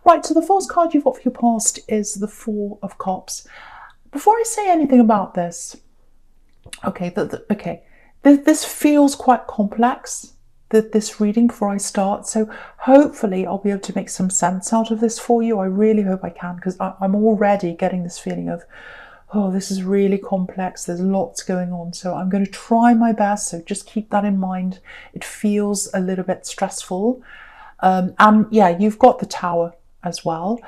Right, so the first card you've got for your past is the Four of Cups. Before I say anything about this, okay, this feels quite complex, this reading, before I start. So hopefully I'll be able to make some sense out of this for you. I really hope I can, because I'm already getting this feeling of, oh, this is really complex. There's lots going on. So I'm going to try my best. So just keep that in mind. It feels a little bit stressful. And yeah, you've got the Tower as well.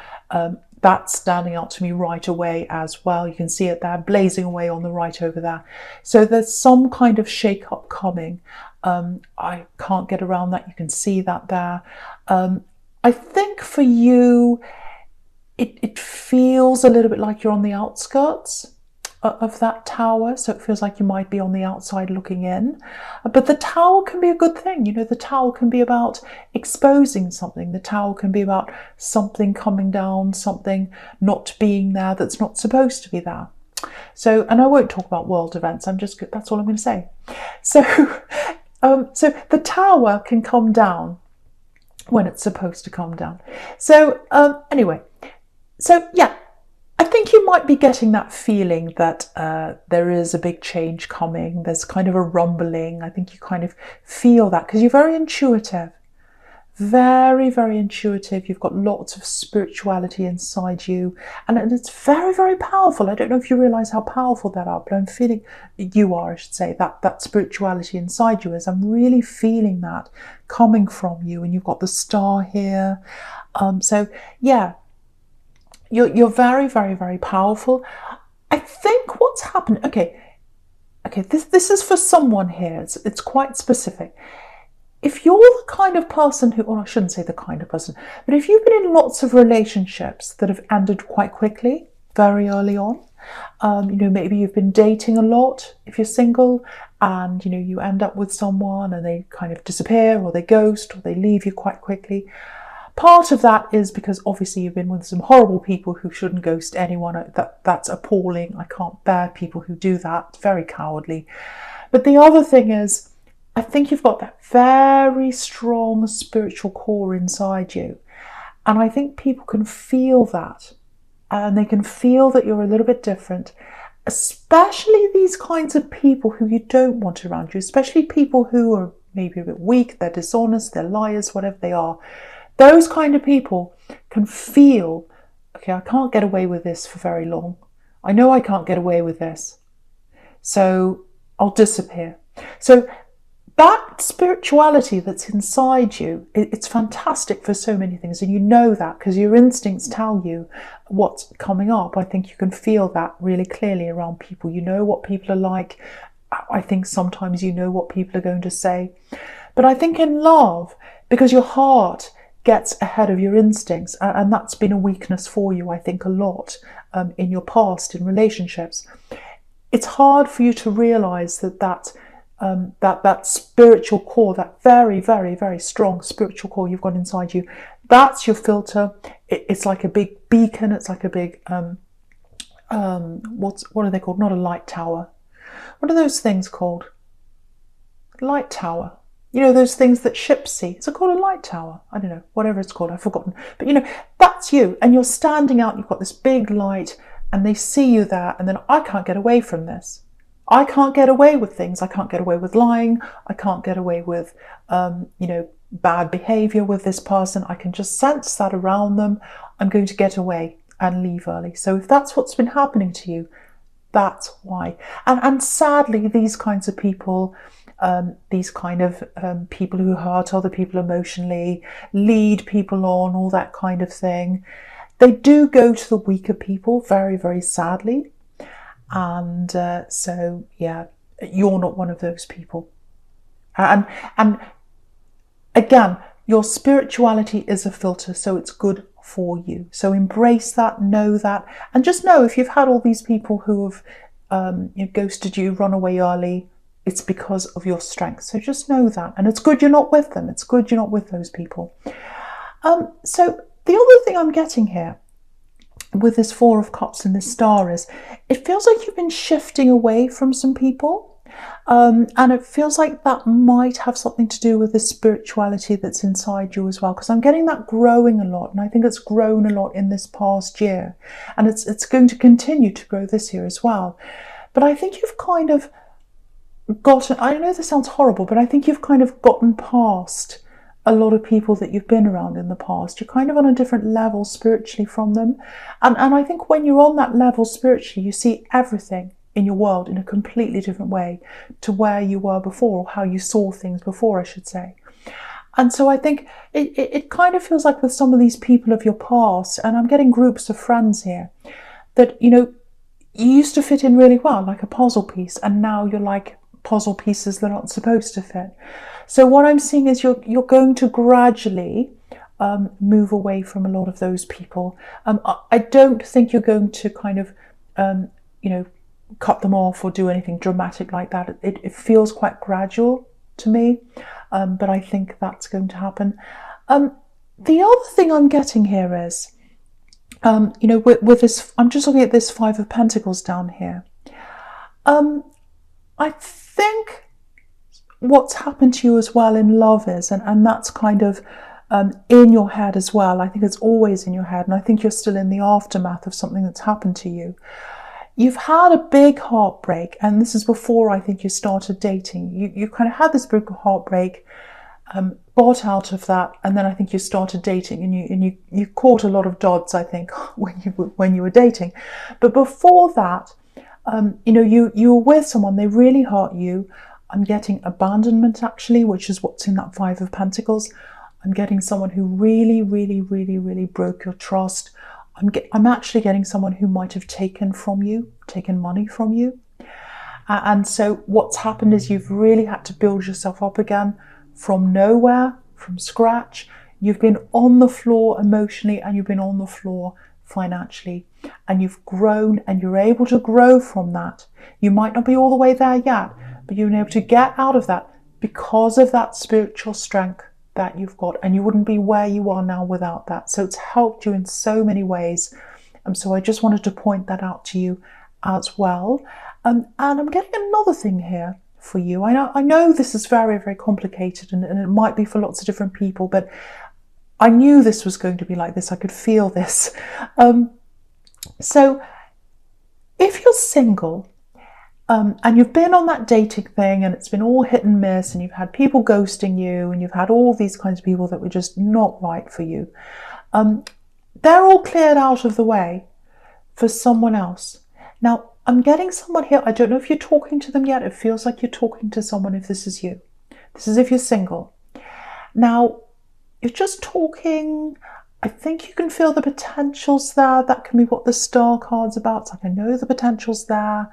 That's standing out to me right away as well. You can see it there, blazing away on the right over there. So there's some kind of shake-up coming. I can't get around that. You can see that there. I think for you, it feels a little bit like you're on the outskirts of that tower, so it feels like you might be on the outside looking in. But the Tower can be a good thing. You know, the Tower can be about exposing something. The Tower can be about something coming down, something not being there that's not supposed to be there. So, and I won't talk about world events. That's all I'm going to say. So, so the Tower can come down when it's supposed to come down. So, anyway, so yeah. I think you might be getting that feeling that there is a big change coming. There's kind of a rumbling. I think you kind of feel that because you're very intuitive. Very, very intuitive. You've got lots of spirituality inside you. And it's very, very powerful. I don't know if you realise how powerful that are, but I'm feeling, you are, I should say, that spirituality inside you is. I'm really feeling that coming from you. And you've got the star here. So, yeah. You're very, very, very powerful. I think what's happened, okay, this is for someone here. It's quite specific. If you're the kind of person who, or I shouldn't say the kind of person, but if you've been in lots of relationships that have ended quite quickly, very early on, you know, maybe you've been dating a lot if you're single, and, you know, you end up with someone and they kind of disappear, or they ghost, or they leave you quite quickly. Part of that is because obviously you've been with some horrible people who shouldn't ghost anyone. That's appalling. I can't bear people who do that. It's very cowardly. But the other thing is, I think you've got that very strong spiritual core inside you. And I think people can feel that. And they can feel that you're a little bit different. Especially these kinds of people who you don't want around you. Especially people who are maybe a bit weak, they're dishonest, they're liars, whatever they are. Those kind of people can feel, okay, I can't get away with this for very long. I know I can't get away with this. So I'll disappear. So that spirituality that's inside you, it's fantastic for so many things. And you know that because your instincts tell you what's coming up. I think you can feel that really clearly around people. You know what people are like. I think sometimes you know what people are going to say. But I think in love, because your heart gets ahead of your instincts, and that's been a weakness for you, I think, a lot in your past, in relationships. It's hard for you to realise that spiritual core, that very, very, very strong spiritual core you've got inside you, that's your filter. It's like a big beacon. It's like a big, what are they called? Not a light tower. What are those things called? Light tower. You know, those things that ships see. Is it called a light tower? I don't know, whatever it's called, I've forgotten. But you know, that's you, and you're standing out, you've got this big light, and they see you there, and then I can't get away from this. I can't get away with things. I can't get away with lying. I can't get away with, you know, bad behaviour with this person. I can just sense that around them. I'm going to get away and leave early. So if that's what's been happening to you, that's why. And sadly, these kinds of people, these kind of people who hurt other people emotionally, lead people on, all that kind of thing, they do go to the weaker people, very, very sadly. And so, yeah, you're not one of those people. And again, your spirituality is a filter, so it's good for you. So embrace that, know that, and just know if you've had all these people who have you know, ghosted you, run away early, it's because of your strength. So just know that. And it's good you're not with them. It's good you're not with those people. So the other thing I'm getting here with this Four of Cups and this star is, it feels like you've been shifting away from some people. And it feels like that might have something to do with the spirituality that's inside you as well, because I'm getting that growing a lot, and I think it's grown a lot in this past year, and it's going to continue to grow this year as well. But I think you've kind of gotten, I know this sounds horrible, but I think you've kind of gotten past a lot of people that you've been around in the past. You're kind of on a different level spiritually from them. And I think when you're on that level spiritually, you see everything in your world in a completely different way to where you were before, or how you saw things before, I should say. And so I think it kind of feels like with some of these people of your past, and I'm getting groups of friends here, that, you know, you used to fit in really well, like a puzzle piece, and now you're like puzzle pieces that aren't supposed to fit. So what I'm seeing is you're going to gradually move away from a lot of those people. I don't think you're going to kind of, you know, cut them off or do anything dramatic like that. It feels quite gradual to me, but I think that's going to happen. The other thing I'm getting here is, you know, with this, I'm just looking at this Five of Pentacles down here. I think what's happened to you as well in love is, and that's kind of in your head as well. I think it's always in your head, and I think you're still in the aftermath of something that's happened to you. You've had a big heartbreak, and this is before I think you started dating. You kind of had this big heartbreak, got out of that, and then I think you started dating, and you caught a lot of dods, I think, when you were dating. But before that, you know, you were with someone, they really hurt you. I'm getting abandonment, actually, which is what's in that Five of Pentacles. I'm getting someone who really, really, really, really broke your trust. I'm actually getting someone who might have taken money from you. And so what's happened is you've really had to build yourself up again from nowhere, from scratch. You've been on the floor emotionally, and you've been on the floor financially, and you've grown, and you're able to grow from that. You might not be all the way there yet, but you've been able to get out of that because of that spiritual strength that you've got, and you wouldn't be where you are now without that. So it's helped you in so many ways. So I just wanted to point that out to you as well. And I'm getting another thing here for you. I know this is very, very complicated, and it might be for lots of different people, but I knew this was going to be like this. I could feel this. So if you're single, and you've been on that dating thing, and it's been all hit and miss, and you've had people ghosting you, and you've had all these kinds of people that were just not right for you, they're all cleared out of the way for someone else. Now, I'm getting someone here, I don't know if you're talking to them yet. It feels like you're talking to someone if this is you. This is if you're single. Now, you're just talking. I think you can feel the potentials there. That can be what the Star card's about. It's like, I know the potential's there.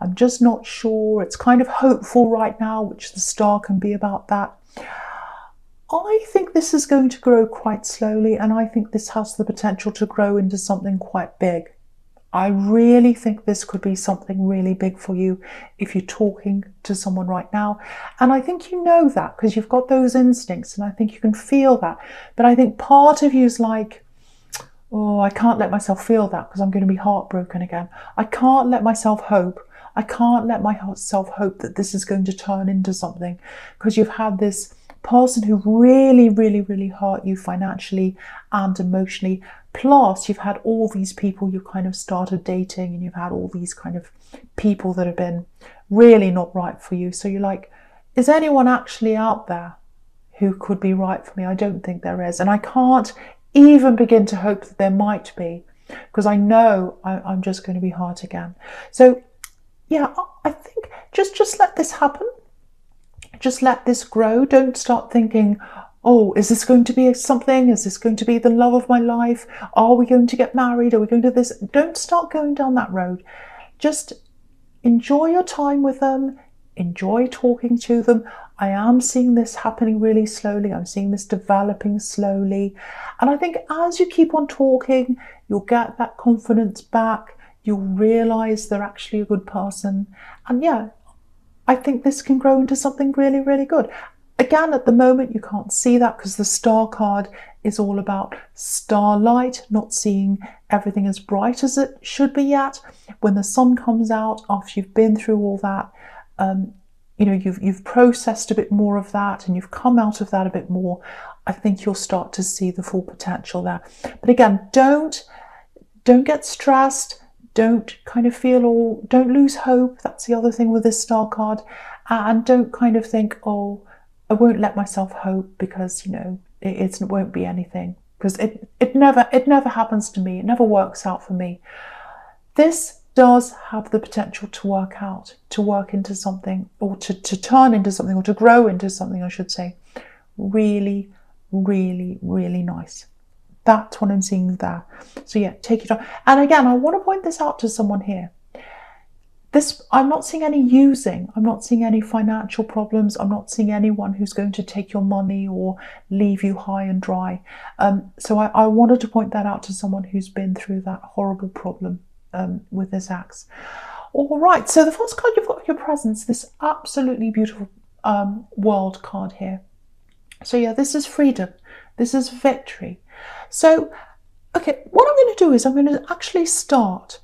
I'm just not sure. It's kind of hopeful right now, which the Star can be about that. I think this is going to grow quite slowly, and I think this has the potential to grow into something quite big. I really think this could be something really big for you if you're talking to someone right now. And I think you know that because you've got those instincts, and I think you can feel that. But I think part of you is like, oh, I can't let myself feel that because I'm going to be heartbroken again. I can't let myself hope. I can't let myself hope that this is going to turn into something, because you've had this person who really, really, really hurt you financially and emotionally. Plus, you've had all these people you kind of started dating, and you've had all these kind of people that have been really not right for you. So you're like, is anyone actually out there who could be right for me? I don't think there is. And I can't even begin to hope that there might be, because I know I'm just going to be hurt again. So yeah, I think just let this happen. Just let this grow. Don't start thinking, oh, is this going to be something? Is this going to be the love of my life? Are we going to get married? Are we going to this? Don't start going down that road. Just enjoy your time with them. Enjoy talking to them. I am seeing this happening really slowly. I'm seeing this developing slowly. And I think as you keep on talking, you'll get that confidence back. You'll realise they're actually a good person. And yeah, I think this can grow into something really, really good. Again, at the moment, you can't see that because the Star card is all about starlight, not seeing everything as bright as it should be yet. When the sun comes out, after you've been through all that, you know, you've processed a bit more of that and you've come out of that a bit more, I think you'll start to see the full potential there. But again, don't get stressed. Don't kind of don't lose hope. That's the other thing with this star card. And don't kind of think, oh, I won't let myself hope because, you know, it won't be anything. Because it never happens to me. It never works out for me. This does have the potential to work out, to work into something, or to turn into something, or to grow into something, I should say. Really, really, really nice. That's what I'm seeing there. So yeah, take it on. And again, I want to point this out to someone here. I'm not seeing any using. I'm not seeing any financial problems. I'm not seeing anyone who's going to take your money or leave you high and dry. So I wanted to point that out to someone who's been through that horrible problem with this axe. All right, so the first card you've got in your presence, this absolutely beautiful world card here. So yeah, this is freedom. This is victory. So, okay, what I'm going to do is I'm going to actually start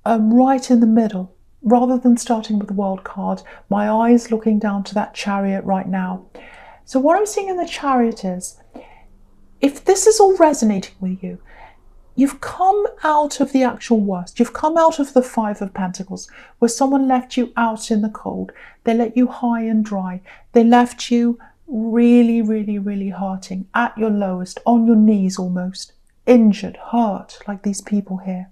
right in the middle. Rather than starting with the world card, my eyes looking down to that chariot right now. So what I'm seeing in the chariot is, if this is all resonating with you, you've come out of the actual worst. You've come out of the Five of Pentacles, where someone left you out in the cold. They let you high and dry. They left you really, really, really hurting, at your lowest, on your knees almost, injured, hurt, like these people here.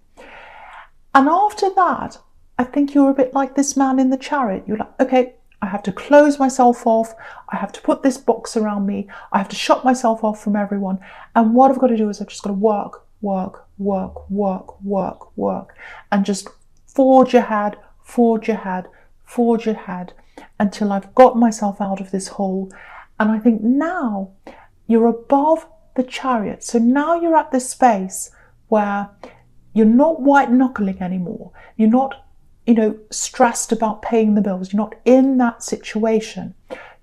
And after that, I think you're a bit like this man in the chariot. You're like, okay, I have to close myself off. I have to put this box around me. I have to shut myself off from everyone. And what I've got to do is I've just got to work, work, work, work, work, work. And just forge ahead, forge ahead, forge ahead until I've got myself out of this hole. And I think now you're above the chariot. So now you're at this space where you're not white knuckling anymore. You're not, you know, stressed about paying the bills. You're not in that situation.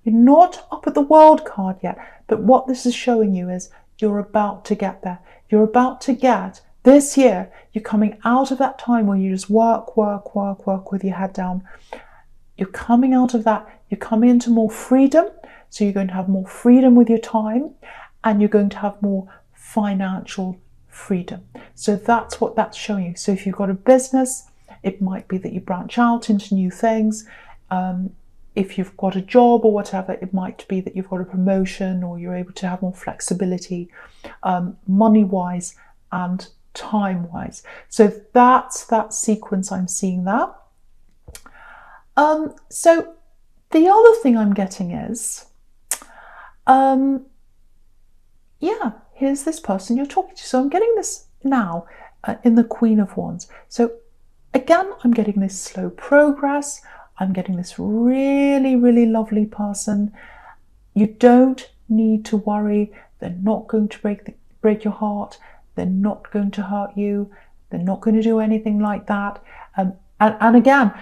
You're not up at the world card yet. But what this is showing you is you're about to get there. You're about to get, this year, you're coming out of that time where you just work, work, work, work with your head down. You're coming out of that. You're coming into more freedom. So you're going to have more freedom with your time, and you're going to have more financial freedom. So that's what that's showing you. So if you've got a business, it might be that you branch out into new things. If you've got a job or whatever, it might be that you've got a promotion, or you're able to have more flexibility, money-wise and time-wise. So that's that sequence I'm seeing there. So the other thing I'm getting is, yeah, here's this person you're talking to. So I'm getting this now in the Queen of Wands. So again, I'm getting this slow progress. I'm getting this really, really lovely person. You don't need to worry. They're not going to break your heart. They're not going to hurt you. They're not going to do anything like that. And again,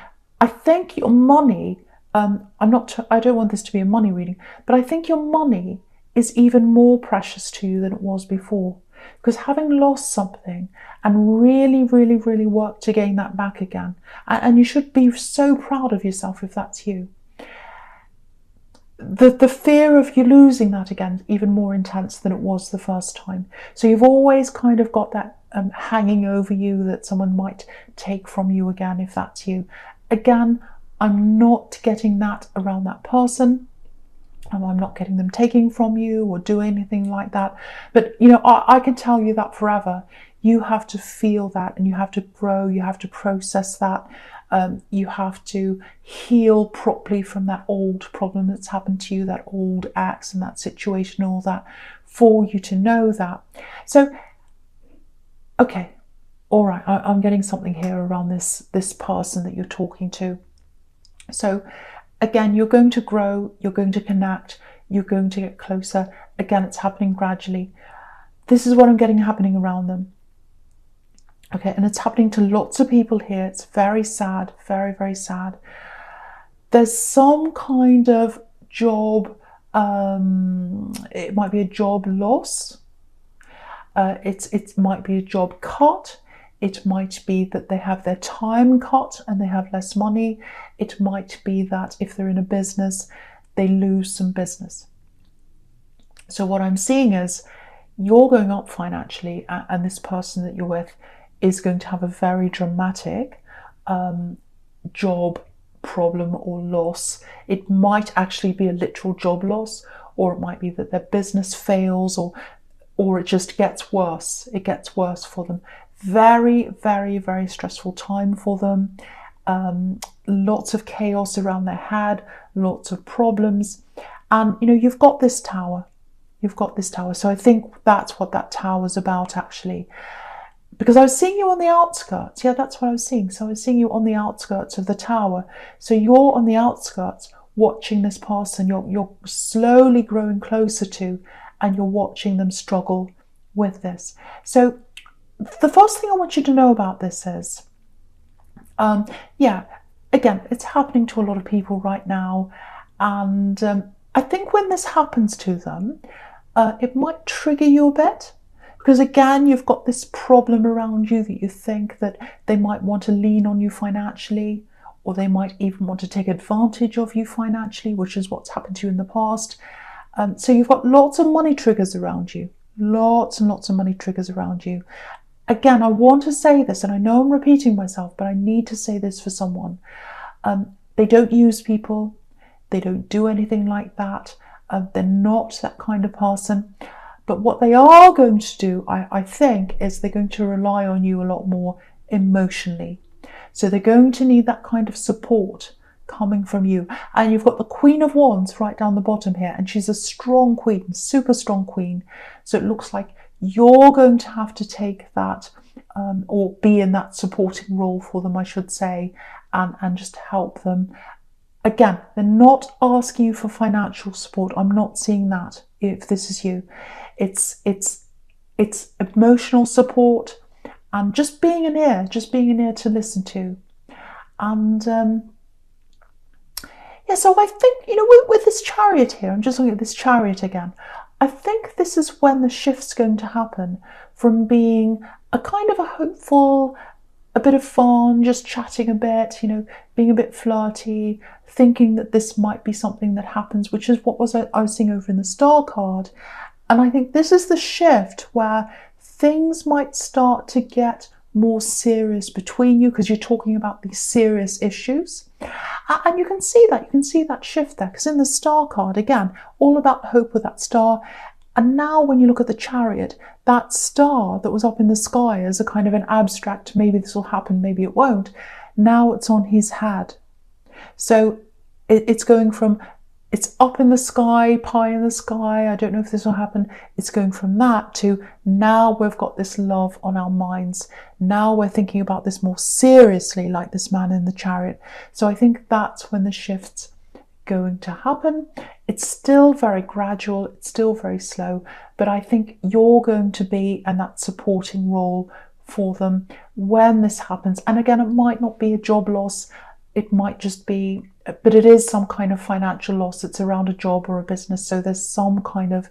I think your money, I don't want this to be a money reading, but I think your money is even more precious to you than it was before. Because having lost something and really, really, really worked to gain that back again, and you should be so proud of yourself if that's you. The fear of you losing that again is even more intense than it was the first time. So you've always kind of got that hanging over you that someone might take from you again if that's you. Again, I'm not getting that around that person. I'm not getting them taking from you or doing anything like that. But, you know, I can tell you that forever. You have to feel that, and you have to grow. You have to process that. You have to heal properly from that old problem that's happened to you, that old ex and that situation, all that, for you to know that. So, okay, all right, I'm getting something here around this person that you're talking to. So, again, you're going to grow, you're going to connect, you're going to get closer. Again, it's happening gradually. This is what I'm getting happening around them. Okay, and it's happening to lots of people here. It's very sad, very, very sad. There's some kind of job, it might be a job loss. It might be a job cut. It might be that they have their time cut and they have less money. It might be that if they're in a business, they lose some business. So what I'm seeing is you're going up financially, and this person that you're with is going to have a very dramatic job problem or loss. It might actually be a literal job loss, or it might be that their business fails, or it just gets worse. It gets worse for them. Very, very, very stressful time for them. Lots of chaos around their head, lots of problems. And, you know, you've got this tower. You've got this tower. So I think that's what that tower is about, actually. Because I was seeing you on the outskirts. Yeah, that's what I was seeing. So I was seeing you on the outskirts of the tower. So you're on the outskirts watching this person. You're slowly growing closer to, and you're watching them struggle with this. So the first thing I want you to know about this is, yeah, again, it's happening to a lot of people right now. And I think when this happens to them, it might trigger you a bit. Because again, you've got this problem around you that you think that they might want to lean on you financially, or they might even want to take advantage of you financially, which is what's happened to you in the past. So you've got lots of money triggers around you, lots and lots of money triggers around you. Again, I want to say this, and I know I'm repeating myself, but I need to say this for someone. They don't use people. They don't do anything like that. They're not that kind of person. But what they are going to do, I think, is they're going to rely on you a lot more emotionally. So they're going to need that kind of support coming from you. And you've got the Queen of Wands right down the bottom here, and she's a strong queen, super strong queen. So it looks like you're going to have to take that, or be in that supporting role for them, I should say, and just help them. Again, they're not asking you for financial support. I'm not seeing that if this is you. It's emotional support and just being an ear to listen to. And yeah, so I think, you know, with this Chariot here, I'm just looking at this Chariot again. I think this is when the shift's going to happen from being a kind of a hopeful, a bit of fun, just chatting a bit, you know, being a bit flirty, thinking that this might be something that happens, which is what I was seeing over in the Star card. And I think this is the shift where things might start to get more serious between you, because you're talking about these serious issues. And you can see that shift there, because in the Star card, again, all about hope with that star. And now when you look at the Chariot, that star that was up in the sky as a kind of an abstract, maybe this will happen, maybe it won't, now it's on his head. So it's going from, it's up in the sky, pie in the sky, I don't know if this will happen. It's going from that to now we've got this love on our minds. Now we're thinking about this more seriously, like this man in the Chariot. So I think that's when the shift's going to happen. It's still very gradual, it's still very slow, but I think you're going to be in that supporting role for them when this happens. And again, it might not be a job loss, it might just be, but it is some kind of financial loss. It's around a job or a business. So there's some kind of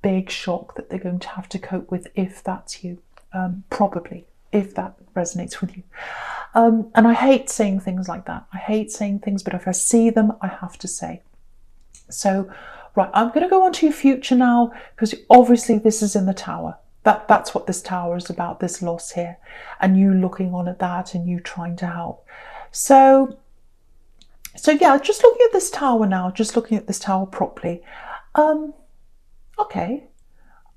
big shock that they're going to have to cope with, if that's you, probably, if that resonates with you. And I hate saying things like that. I hate saying things, but if I see them, I have to say. So, right, I'm going to go on to your future now, because obviously this is in the Tower. That's what this Tower is about, this loss here, and you looking on at that and you trying to help. So yeah, just looking at this Tower now, just looking at this Tower properly. Okay,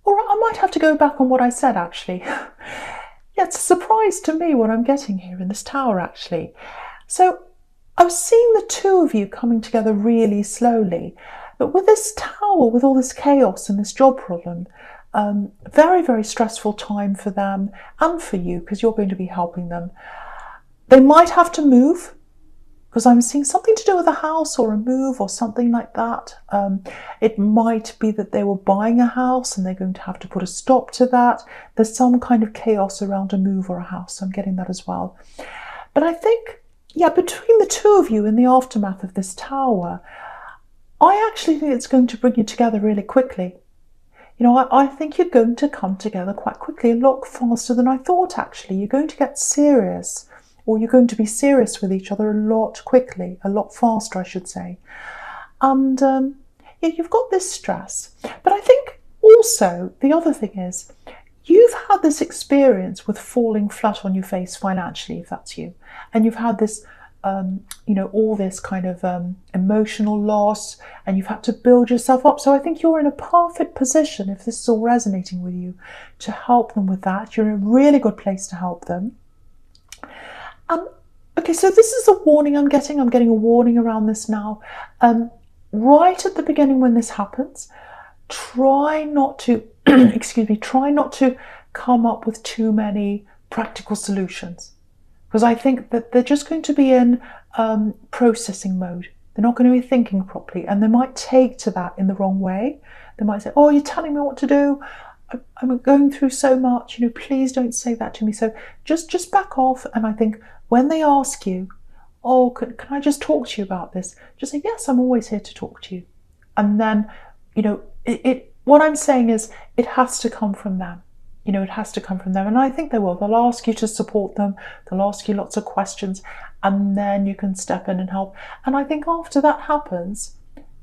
all right, I might have to go back on what I said, actually. Yeah, it's a surprise to me what I'm getting here in this Tower, actually. So I was seeing the two of you coming together really slowly, but with this Tower, with all this chaos and this job problem, very, very stressful time for them and for you, because you're going to be helping them. They might have to move, because I'm seeing something to do with a house or a move or something like that. It might be that they were buying a house and they're going to have to put a stop to that. There's some kind of chaos around a move or a house. I'm getting that as well. But I think, yeah, between the two of you in the aftermath of this Tower, I actually think it's going to bring you together really quickly. I think you're going to come together quite quickly, a lot faster than I thought, actually. You're going to get serious, or you're going to be serious with each other a lot quickly, a lot faster, I should say. And yeah, you've got this stress. But I think also the other thing is, you've had this experience with falling flat on your face financially, if that's you, and you've had this, all this kind of emotional loss, and you've had to build yourself up. So I think you're in a perfect position, if this is all resonating with you, to help them with that. You're in a really good place to help them. Okay, so this is a warning I'm getting. I'm getting a warning around this now. Right at the beginning when this happens, try not to, try not to come up with too many practical solutions. Because I think that they're just going to be in processing mode. They're not going to be thinking properly, and they might take to that in the wrong way. They might say, oh, you're telling me what to do. I'm going through so much, please don't say that to me. So just back off. And I think when they ask you, oh, can I just talk to you about this? Just say, yes, I'm always here to talk to you. And then, what I'm saying is it has to come from them. It has to come from them. And I think they will. They'll ask you to support them. They'll ask you lots of questions, and then you can step in and help. And I think after that happens,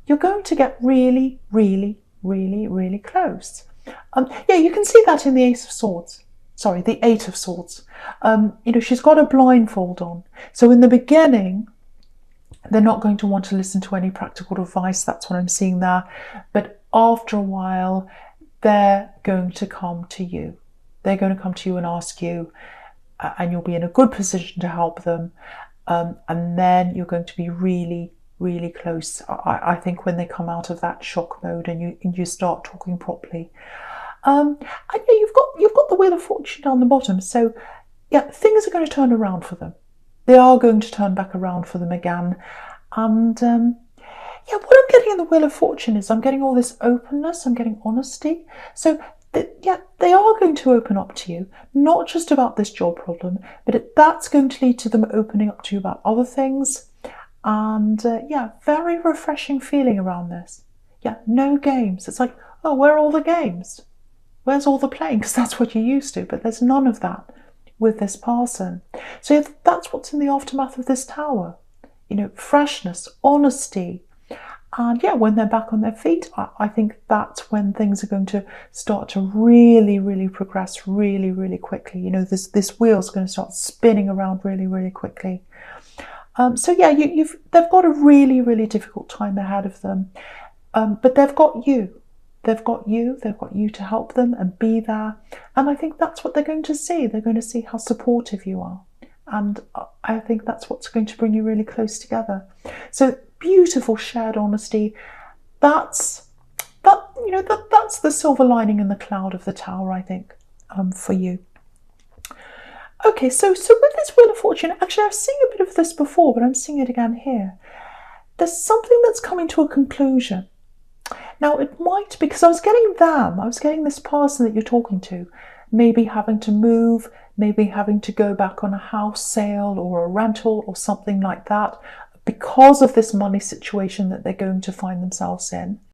you're going to get really, really, really, really close. Yeah, you can see that in the Ace of Swords. Sorry, the Eight of Swords. She's got a blindfold on. So in the beginning, they're not going to want to listen to any practical advice. That's what I'm seeing there. But after a while, they're going to come to you. They're going to come to you and ask you, and you'll be in a good position to help them. And then you're going to be really, really close. I think when they come out of that shock mode and you start talking properly. And yeah, you've got the Wheel of Fortune down the bottom. So yeah, things are going to turn around for them. They are going to turn back around for them again. And yeah, what I'm getting in the Wheel of Fortune is I'm getting all this openness, I'm getting honesty. So yeah, they are going to open up to you, not just about this job problem, but that's going to lead to them opening up to you about other things. And yeah, very refreshing feeling around this. Yeah, no games. It's like, oh, where are all the games? Where's all the playing? Because that's what you're used to, but there's none of that with this person. So yeah, that's what's in the aftermath of this tower. Freshness, honesty. And yeah, when they're back on their feet, I think that's when things are going to start to really, really progress really, really quickly. This wheel's going to start spinning around really, really quickly. So yeah, they've got a really, really difficult time ahead of them. But they've got you. They've got you to help them and be there. And I think that's what they're going to see. They're going to see how supportive you are. And I think that's what's going to bring you really close together. So beautiful shared honesty. That's the silver lining in the cloud of the tower, I think, for you. Okay, so with this Wheel of Fortune, actually I've seen a bit of this before, but I'm seeing it again here. There's something that's coming to a conclusion. Now it might, because I was getting this person that you're talking to, maybe having to move, maybe having to go back on a house sale or a rental or something like that, because of this money situation that they're going to find themselves in.